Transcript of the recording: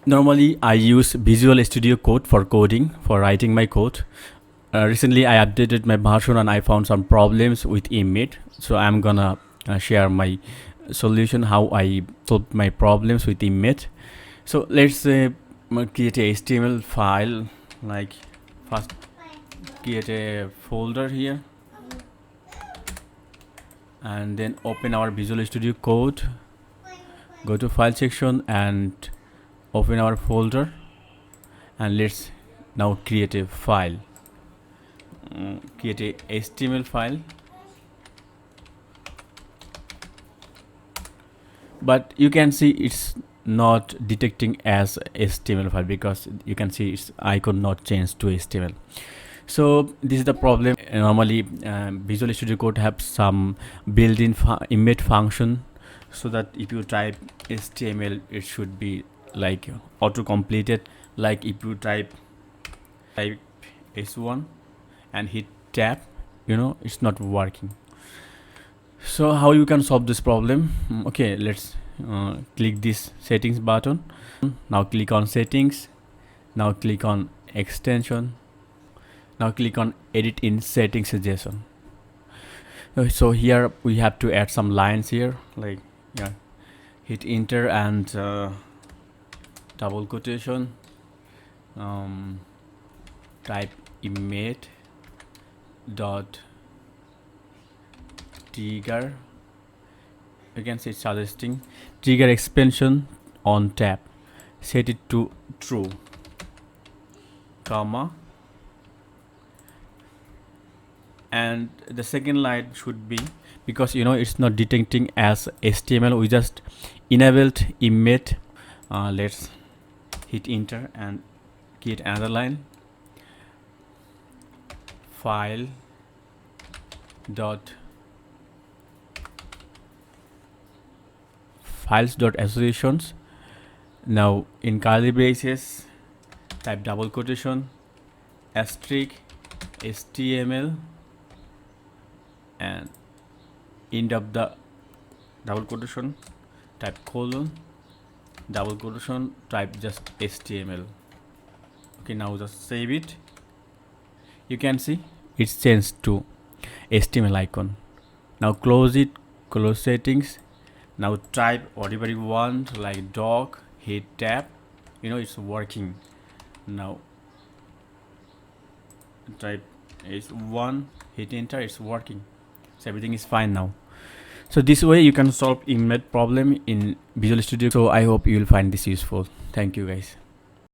Normally I use Visual Studio Code for coding, for writing my code. Recently I updated my version and I found some problems with Emmet, so I'm gonna share my solution, how I solved my problems with Emmet. So let's create a HTML file. Like, first create a folder here and then open our Visual Studio Code, go to file section and open our folder, and let's now create a file. Create a HTML file, but you can see it's not detecting as HTML file because you can see its icon not changed to HTML. So this is the problem. Normally Visual Studio Code have some built-in emmet function, so that if you type HTML it should be like auto completed. Like if you type S1 and hit tab, it's not working. So how you can solve this problem? Okay, let's click this settings button. Now click on settings, now click on extension, now click on edit in settings.json. So here we have to add some lines here, like hit enter and double quotation, type emmet dot trigger, you can see it's suggesting trigger expansion on tab, set it to true, comma, and the second line should be, because it's not detecting as HTML, we just enabled emmet. Let's hit enter and create another line, file dot files.associations. Now in curly braces type double quotation asterisk HTML, and end of the double quotation type colon, double quotation, type just HTML. Okay, now just save it. You can see it's changed to HTML icon. Now close it, close settings. Now type whatever you want, like dog, hit tab, it's working. Now type S1, hit enter, it's working. So everything is fine now. So this way you can solve emmet problem in Visual Studio. So I hope you will find this useful. Thank you guys.